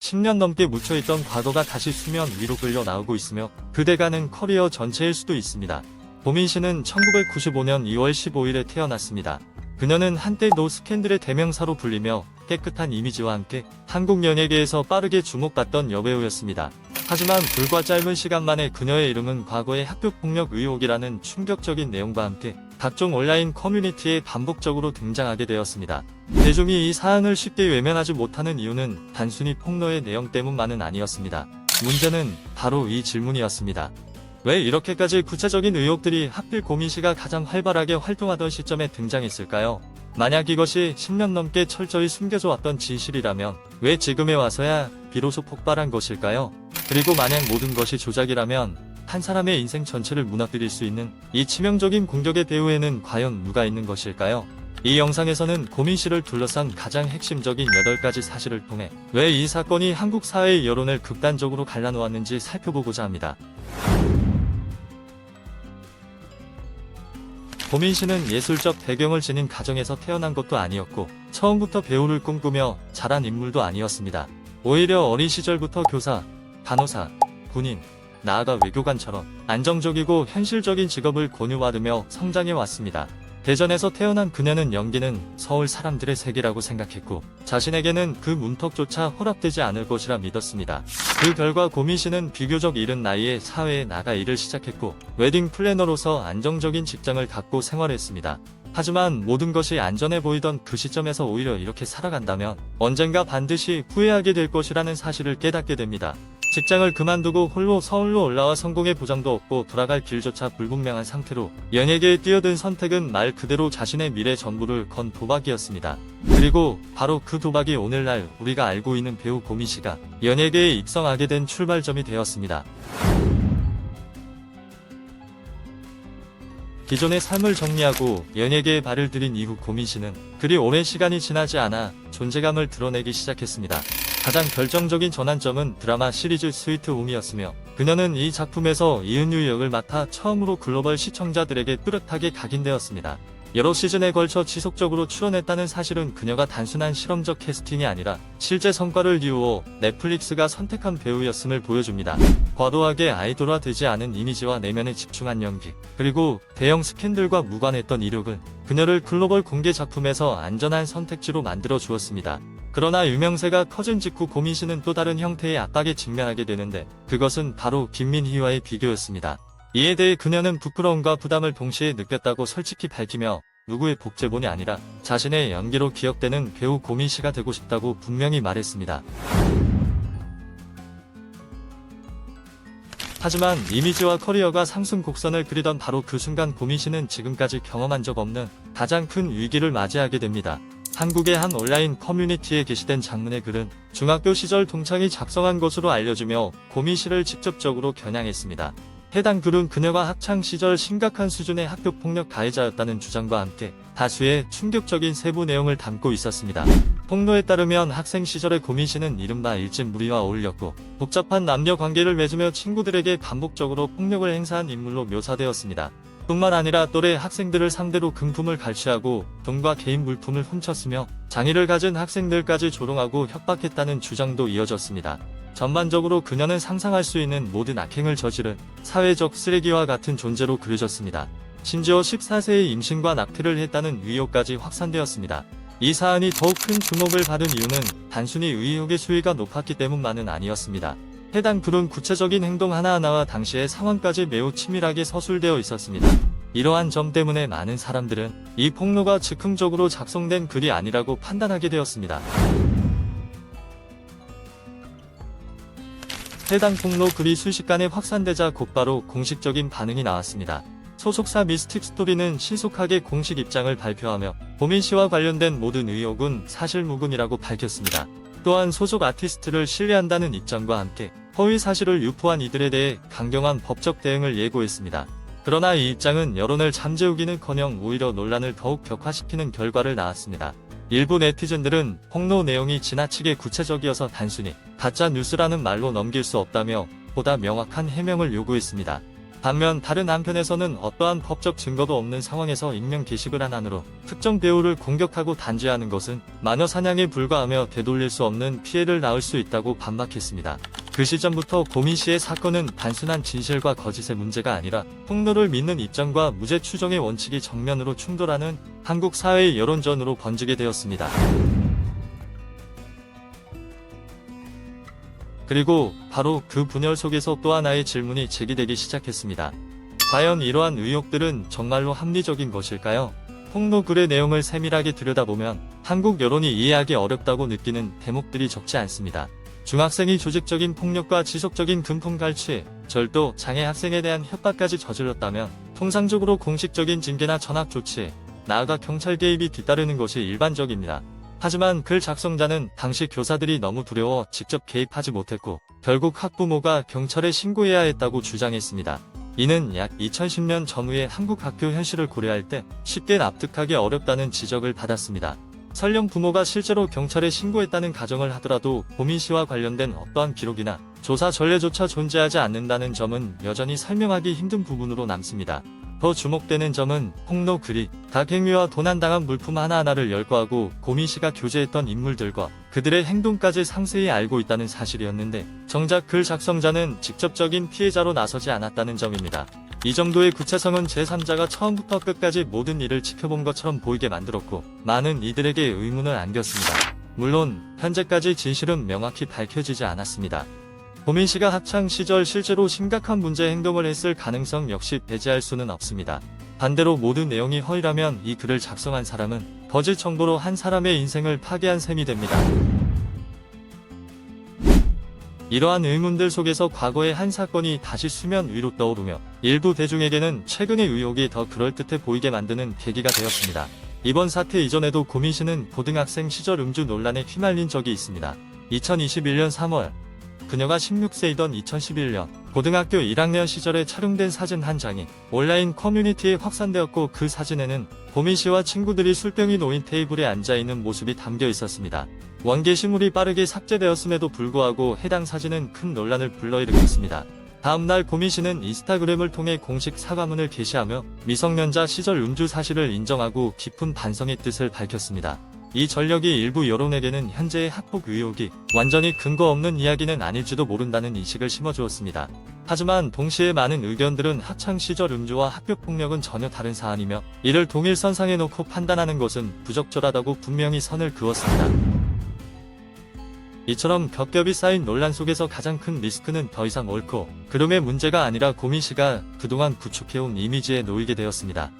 10년 넘게 묻혀있던 과거가 다시 수면 위로 끌려 나오고 있으며 그대가는 커리어 전체일 수도 있습니다. 고민 씨는 1995년 2월 15일에 태어났습니다. 그녀는 한때 노 스캔들의 대명사로 불리며 깨끗한 이미지와 함께 한국 연예계에서 빠르게 주목받던 여배우였습니다. 하지만 불과 짧은 시간 만에 그녀의 이름은 과거의 학교폭력 의혹이라는 충격적인 내용과 함께 각종 온라인 커뮤니티에 반복적으로 등장하게 되었습니다. 대중이 이 사안을 쉽게 외면하지 못하는 이유는 단순히 폭로의 내용 때문만은 아니었습니다. 문제는 바로 이 질문이었습니다. 왜 이렇게까지 구체적인 의혹들이 하필 고민 씨가 가장 활발하게 활동하던 시점에 등장했을까요? 만약 이것이 10년 넘게 철저히 숨겨져 왔던 진실이라면 왜 지금에 와서야 비로소 폭발한 것일까요? 그리고 만약 모든 것이 조작이라면 한 사람의 인생 전체를 무너뜨릴 수 있는 이 치명적인 공격의 배후에는 과연 누가 있는 것일까요? 이 영상에서는 고민 씨를 둘러싼 가장 핵심적인 8가지 사실을 통해 왜 이 사건이 한국 사회의 여론을 극단적으로 갈라놓았는지 살펴보고자 합니다. 고민 씨는 예술적 배경을 지닌 가정에서 태어난 것도 아니었고 처음부터 배우를 꿈꾸며 자란 인물도 아니었습니다. 오히려 어린 시절부터 교사, 간호사, 군인, 나아가 외교관처럼 안정적이고 현실적인 직업을 권유받으며 성장해 왔습니다. 대전에서 태어난 그녀는 연기는 서울 사람들의 세계라고 생각했고 자신에게는 그 문턱조차 허락되지 않을 것이라 믿었습니다. 그 결과 고민 씨는 비교적 이른 나이에 사회에 나가 일을 시작했고 웨딩 플래너로서 안정적인 직장을 갖고 생활했습니다. 하지만 모든 것이 안전해 보이던 그 시점에서 오히려 이렇게 살아간다면 언젠가 반드시 후회하게 될 것이라는 사실을 깨닫게 됩니다. 직장을 그만두고 홀로 서울로 올라와 성공의 보장도 없고 돌아갈 길조차 불분명한 상태로 연예계에 뛰어든 선택은 말 그대로 자신의 미래 전부를 건 도박이었습니다. 그리고 바로 그 도박이 오늘날 우리가 알고 있는 배우 고민 씨가 연예계에 입성하게 된 출발점이 되었습니다. 기존의 삶을 정리하고 연예계에 발을 들인 이후 고민 씨는 그리 오랜 시간이 지나지 않아 존재감을 드러내기 시작했습니다. 가장 결정적인 전환점은 드라마 시리즈 스위트 홈이었으며 그녀는 이 작품에서 이은유 역을 맡아 처음으로 글로벌 시청자들에게 뚜렷하게 각인되었습니다. 여러 시즌에 걸쳐 지속적으로 출연했다는 사실은 그녀가 단순한 실험적 캐스팅이 아니라 실제 성과를 이루어 넷플릭스가 선택한 배우였음을 보여줍니다. 과도하게 아이돌화되지 않은 이미지와 내면에 집중한 연기, 그리고 대형 스캔들과 무관했던 이력은 그녀를 글로벌 공개 작품에서 안전한 선택지로 만들어 주었습니다. 그러나 유명세가 커진 직후 고민 씨는 또 다른 형태의 압박에 직면하게 되는데 그것은 바로 김민희와의 비교였습니다. 이에 대해 그녀는 부끄러움과 부담을 동시에 느꼈다고 솔직히 밝히며 누구의 복제본이 아니라 자신의 연기로 기억되는 배우 고민 씨가 되고 싶다고 분명히 말했습니다. 하지만 이미지와 커리어가 상승 곡선을 그리던 바로 그 순간 고민 씨는 지금까지 경험한 적 없는 가장 큰 위기를 맞이하게 됩니다. 한국의 한 온라인 커뮤니티에 게시된 장문의 글은 중학교 시절 동창이 작성한 것으로 알려지며 고민 씨를 직접적으로 겨냥했습니다. 해당 글은 그녀가 학창 시절 심각한 수준의 학교폭력 가해자였다는 주장과 함께 다수의 충격적인 세부 내용을 담고 있었습니다. 폭로에 따르면 학생 시절의 고민 씨는 이른바 일진 무리와 어울렸고 복잡한 남녀 관계를 맺으며 친구들에게 반복적으로 폭력을 행사한 인물로 묘사되었습니다. 뿐만 아니라 또래 학생들을 상대로 금품을 갈취하고 돈과 개인 물품을 훔쳤으며 장애를 가진 학생들까지 조롱하고 협박했다는 주장도 이어졌습니다. 전반적으로 그녀는 상상할 수 있는 모든 악행을 저지른 사회적 쓰레기와 같은 존재로 그려졌습니다. 심지어 14세의 임신과 낙태를 했다는 의혹까지 확산되었습니다. 이 사안이 더욱 큰 주목을 받은 이유는 단순히 의혹의 수위가 높았기 때문만은 아니었습니다. 해당 글은 구체적인 행동 하나하나와 당시의 상황까지 매우 치밀하게 서술되어 있었습니다. 이러한 점 때문에 많은 사람들은 이 폭로가 즉흥적으로 작성된 글이 아니라고 판단하게 되었습니다. 해당 폭로 글이 순식간에 확산되자 곧바로 공식적인 반응이 나왔습니다. 소속사 미스틱 스토리는 신속하게 공식 입장을 발표하며 고민 씨와 관련된 모든 의혹은 사실무근이라고 밝혔습니다. 또한 소속 아티스트를 신뢰한다는 입장과 함께 허위 사실을 유포한 이들에 대해 강경한 법적 대응을 예고했습니다. 그러나 이 입장은 여론을 잠재우기는커녕 오히려 논란을 더욱 격화시키는 결과를 낳았습니다. 일부 네티즌들은 폭로 내용이 지나치게 구체적이어서 단순히 가짜 뉴스라는 말로 넘길 수 없다며 보다 명확한 해명을 요구했습니다. 반면 다른 한편에서는 어떠한 법적 증거도 없는 상황에서 익명 게시글 하나로 특정 배우를 공격하고 단죄하는 것은 마녀 사냥에 불과하며 되돌릴 수 없는 피해를 낳을 수 있다고 반박했습니다. 그 시점부터 고민 씨의 사건은 단순한 진실과 거짓의 문제가 아니라 폭로를 믿는 입장과 무죄 추정의 원칙이 정면으로 충돌하는 한국 사회의 여론전으로 번지게 되었습니다. 그리고 바로 그 분열 속에서 또 하나의 질문이 제기되기 시작했습니다. 과연 이러한 의혹들은 정말로 합리적인 것일까요? 폭로 글의 내용을 세밀하게 들여다보면 한국 여론이 이해하기 어렵다고 느끼는 대목들이 적지 않습니다. 중학생이 조직적인 폭력과 지속적인 금품 갈취, 절도, 장애 학생에 대한 협박까지 저질렀다면 통상적으로 공식적인 징계나 전학 조치, 나아가 경찰 개입이 뒤따르는 것이 일반적입니다. 하지만 글 작성자는 당시 교사들이 너무 두려워 직접 개입하지 못했고 결국 학부모가 경찰에 신고해야 했다고 주장했습니다. 이는 약 2010년 전후의 한국 학교 현실을 고려할 때 쉽게 납득하기 어렵다는 지적을 받았습니다. 설령 부모가 실제로 경찰에 신고했다는 가정을 하더라도 고민 씨와 관련된 어떠한 기록이나 조사 전례조차 존재하지 않는다는 점은 여전히 설명하기 힘든 부분으로 남습니다. 더 주목되는 점은 폭로 글이 각 행위와 도난당한 물품 하나하나를 열거하고 고민 씨가 교제했던 인물들과 그들의 행동까지 상세히 알고 있다는 사실이었는데 정작 글 작성자는 직접적인 피해자로 나서지 않았다는 점입니다. 이 정도의 구체성은 제3자가 처음부터 끝까지 모든 일을 지켜본 것처럼 보이게 만들었고 많은 이들에게 의문을 안겼습니다. 물론 현재까지 진실은 명확히 밝혀지지 않았습니다. 고민 씨가 학창 시절 실제로 심각한 문제 행동을 했을 가능성 역시 배제할 수는 없습니다. 반대로 모든 내용이 허위라면 이 글을 작성한 사람은 거짓 정보로 한 사람의 인생을 파괴한 셈이 됩니다. 이러한 의문들 속에서 과거의 한 사건이 다시 수면 위로 떠오르며 일부 대중에게는 최근의 의혹이 더 그럴듯해 보이게 만드는 계기가 되었습니다. 이번 사태 이전에도 고민 씨는 고등학생 시절 음주 논란에 휘말린 적이 있습니다. 2021년 3월 그녀가 16세이던 2011년 고등학교 1학년 시절에 촬영된 사진 한 장이 온라인 커뮤니티에 확산되었고 그 사진에는 고민 씨와 친구들이 술병이 놓인 테이블에 앉아있는 모습이 담겨 있었습니다. 원게시물이 빠르게 삭제되었음에도 불구하고 해당 사진은 큰 논란을 불러일으켰습니다. 다음날 고민 씨는 인스타그램을 통해 공식 사과문을 게시하며 미성년자 시절 음주 사실을 인정하고 깊은 반성의 뜻을 밝혔습니다. 이 전력이 일부 여론에게는 현재의 학폭 의혹이 완전히 근거 없는 이야기는 아닐지도 모른다는 인식을 심어주었습니다. 하지만 동시에 많은 의견들은 학창시절 음주와 학교폭력은 전혀 다른 사안이며 이를 동일선상에 놓고 판단하는 것은 부적절하다고 분명히 선을 그었습니다. 이처럼 겹겹이 쌓인 논란 속에서 가장 큰 리스크는 더 이상 옳고 그름의 문제가 아니라 고민 씨가 그동안 구축해온 이미지에 놓이게 되었습니다.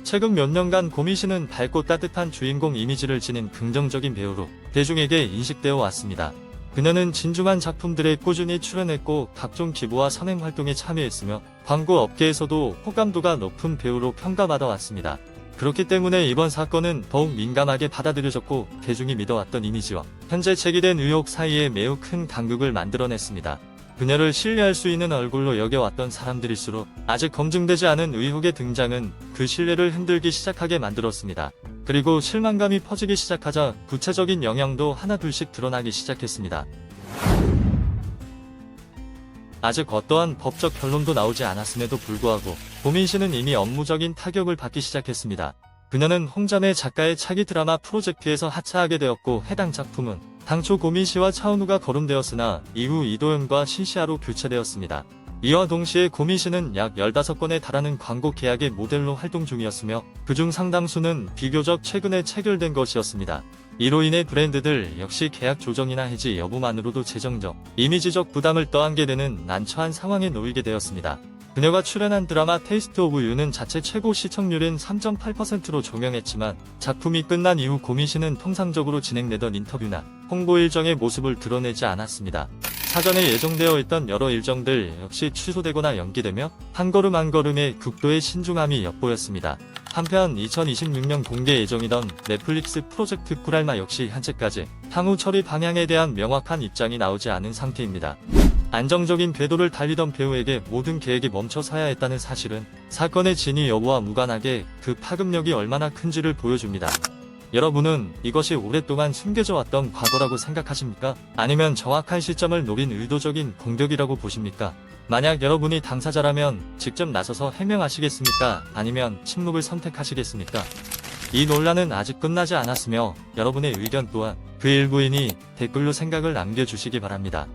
최근 몇 년간 고민 씨는 밝고 따뜻한 주인공 이미지를 지닌 긍정적인 배우로 대중에게 인식되어 왔습니다. 그녀는 진중한 작품들에 꾸준히 출연했고 각종 기부와 선행 활동에 참여했으며 광고 업계에서도 호감도가 높은 배우로 평가받아 왔습니다. 그렇기 때문에 이번 사건은 더욱 민감하게 받아들여졌고 대중이 믿어왔던 이미지와 현재 제기된 의혹 사이에 매우 큰 간극을 만들어냈습니다. 그녀를 신뢰할 수 있는 얼굴로 여겨왔던 사람들일수록 아직 검증되지 않은 의혹의 등장은 그 신뢰를 흔들기 시작하게 만들었습니다. 그리고 실망감이 퍼지기 시작하자 구체적인 영향도 하나둘씩 드러나기 시작했습니다. 아직 어떠한 법적 결론도 나오지 않았음에도 불구하고 고민 씨는 이미 업무적인 타격을 받기 시작했습니다. 그녀는 홍자매 작가의 차기 드라마 프로젝트에서 하차하게 되었고 해당 작품은 당초 고민 씨와 차은우가 거론되었으나 이후 이도현과 신시아로 교체되었습니다. 이와 동시에 고민 씨는 약 15건에 달하는 광고 계약의 모델로 활동 중이었으며 그중 상당수는 비교적 최근에 체결된 것이었습니다. 이로 인해 브랜드들 역시 계약 조정이나 해지 여부만으로도 재정적, 이미지적 부담을 떠안게 되는 난처한 상황에 놓이게 되었습니다. 그녀가 출연한 드라마 테이스트 오브 유는 자체 최고 시청률인 3.8%로 종영했지만 작품이 끝난 이후 고민 씨는 통상적으로 진행되던 인터뷰나 홍보 일정의 모습을 드러내지 않았습니다. 사전에 예정되어 있던 여러 일정들 역시 취소되거나 연기되며 한 걸음 한 걸음의 극도의 신중함이 엿보였습니다. 한편 2026년 공개 예정이던 넷플릭스 프로젝트 꿀알마 역시 현재까지 향후 처리 방향에 대한 명확한 입장이 나오지 않은 상태입니다. 안정적인 궤도를 달리던 배우에게 모든 계획이 멈춰서야 했다는 사실은 사건의 진위 여부와 무관하게 그 파급력이 얼마나 큰지를 보여줍니다. 여러분은 이것이 오랫동안 숨겨져 왔던 과거라고 생각하십니까? 아니면 정확한 시점을 노린 의도적인 공격이라고 보십니까? 만약 여러분이 당사자라면 직접 나서서 해명하시겠습니까? 아니면 침묵을 선택하시겠습니까? 이 논란은 아직 끝나지 않았으며 여러분의 의견 또한 그 일부이니 댓글로 생각을 남겨주시기 바랍니다.